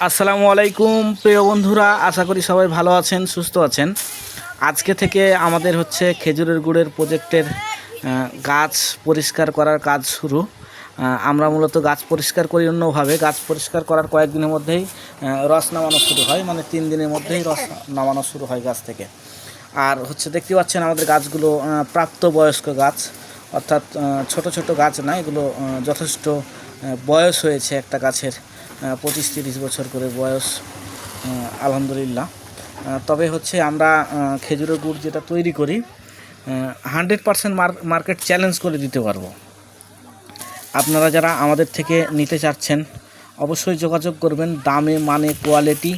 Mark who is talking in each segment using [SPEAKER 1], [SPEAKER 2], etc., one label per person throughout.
[SPEAKER 1] আসসালামু আলাইকুম প্রিয় বন্ধুরা, আশা করি সবাই ভালো আছেন, সুস্থ আছেন। আজকে থেকে আমাদের হচ্ছে খেজুরের গুড়ের প্রজেক্টের গাছ পরিষ্কার করার কাজ শুরু। আমরা মূলত গাছ পরিষ্কার করি অন্যভাবে। গাছ পরিষ্কার করার কয়েকদিনের মধ্যেই রস নামানো শুরু হয়, মানে 3 দিনের মধ্যেই রস নামানো শুরু হয় গাছ থেকে। আর হচ্ছে দেখতে পাচ্ছেন আমাদের গাছগুলো প্রাপ্তবয়স্ক গাছ, অর্থাৎ ছোট ছোট গাছ না, এগুলো যথেষ্ট বয়স হয়েছে একটা গাছের, 25-30 বছর করে বয়স, আলহামদুলিল্লাহ। তবে হচ্ছে আমরা খেজুরের গুড় যেটা তৈরি করি 100% মার্কেট চ্যালেঞ্জ করে দিতে পারবো। আপনারা যারা আমাদের থেকে নিতে চাচ্ছেন অবশ্যই যোগাযোগ করবেন। দামে মানে কোয়ালিটি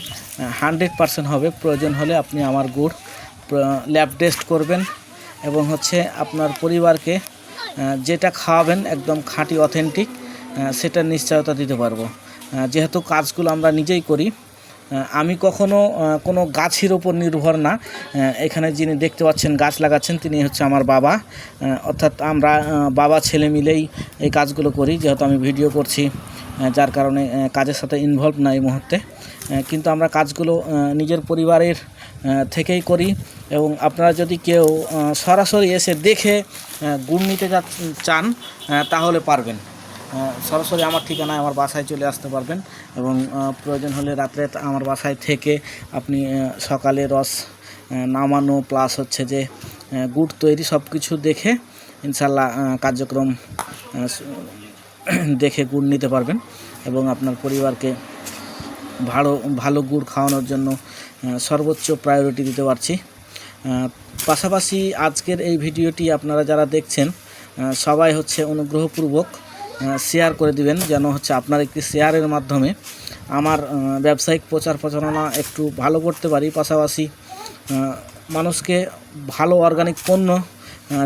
[SPEAKER 1] 100% হবে। প্রয়োজন হলে আপনি আমার গুড় ল্যাব টেস্ট করবেন এবং হচ্ছে আপনার পরিবারকে যেটা খাওয়াবেন একদম খাঁটি অথেন্টিক, সেটার নিশ্চয়তা দিতে পারবো। যেহেতু কাজগুলো আমরা নিজেই করি, আমি কখনো কোনো গাছের ওপর নির্ভর না। এখানে যিনি দেখতে পাচ্ছেন গাছ লাগাচ্ছেন তিনি হচ্ছে আমার বাবা, অর্থাৎ আমরা বাবা ছেলে মিলেই এই কাজগুলো করি। যেহেতু আমি ভিডিও করছি, যার কারণে কাজের সাথে ইনভলভ না এই মুহূর্তে, কিন্তু আমরা কাজগুলো নিজের পরিবারের থেকেই করি। এবং আপনারা যদি কেউ সরাসরি এসে দেখে গুড় নিতে চান তাহলে পারবেন। সরাসরি আমার ঠিকানায় আমার বাসায় চলে আসতে পারবেন এবং প্রয়োজন হলে রাত্রে আমার বাসায় থেকে আপনি সকালে রস নামানো প্লাস হচ্ছে যে গুড় তৈরি সব কিছু দেখে ইনশাল্লাহ কার্যক্রম দেখে গুড় নিতে পারবেন এবং আপনার পরিবারকে ভালো ভালো গুড় খাওয়ানোর জন্য সর্বোচ্চ প্রায়োরিটি দিতে পারছি। পাশাপাশি আজকের এই ভিডিওটি আপনারা যারা দেখছেন সবাই হচ্ছে অনুগ্রহপূর্বক শেয়ার করে দিবেন, যেন হচ্ছে আপনার একটি শেয়ারের মাধ্যমে আমার ব্যবসায়িক প্রচার প্রচারণা একটু ভালো করতে পারি, পাশাপাশি মানুষকে ভালো অর্গানিক পণ্য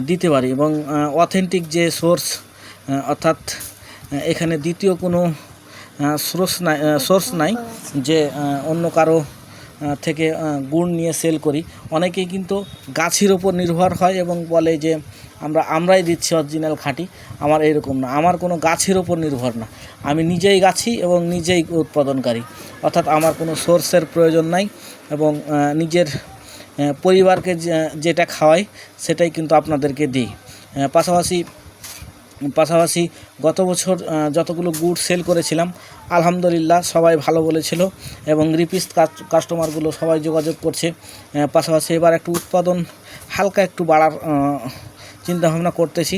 [SPEAKER 1] দিতে পারি এবং অথেন্টিক যে সোর্স, অর্থাৎ এখানে দ্বিতীয় কোনো সোর্স নাই যে অন্য কারো থেকে গুড় নিয়ে সেল করি। অনেকেই কিন্তু গাছের ওপর নির্ভর হয় এবং বলে যে আমরাই দিচ্ছি অরিজিনাল খাঁটি। আমার এরকম না, আমার কোনো গাছের ওপর নির্ভর না, আমি নিজেই গাছি এবং নিজেই উৎপাদনকারী, অর্থাৎ আমার কোনো সোর্সের প্রয়োজন নাই এবং নিজের পরিবারকে যেটা খাওয়াই সেটাই কিন্তু আপনাদেরকে দিই। পাশাপাশি গত বছর যতগুলো গুড় সেল করেছিলাম আলহামদুলিল্লাহ সবাই ভালো বলেছিল এবং রিপিট কাস্টমারগুলো সবাই যোগাযোগ করছে। পাশাপাশি এবার একটু উৎপাদন হালকা একটু বাড়ার চিন্তাভাবনা করতেছি,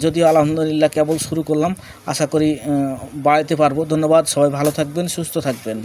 [SPEAKER 1] যদিও আলহামদুলিল্লাহ কেবল শুরু করলাম, আশা করি বাড়াতে পারবো। ধন্যবাদ, সবাই ভালো থাকবেন, সুস্থ থাকবেন।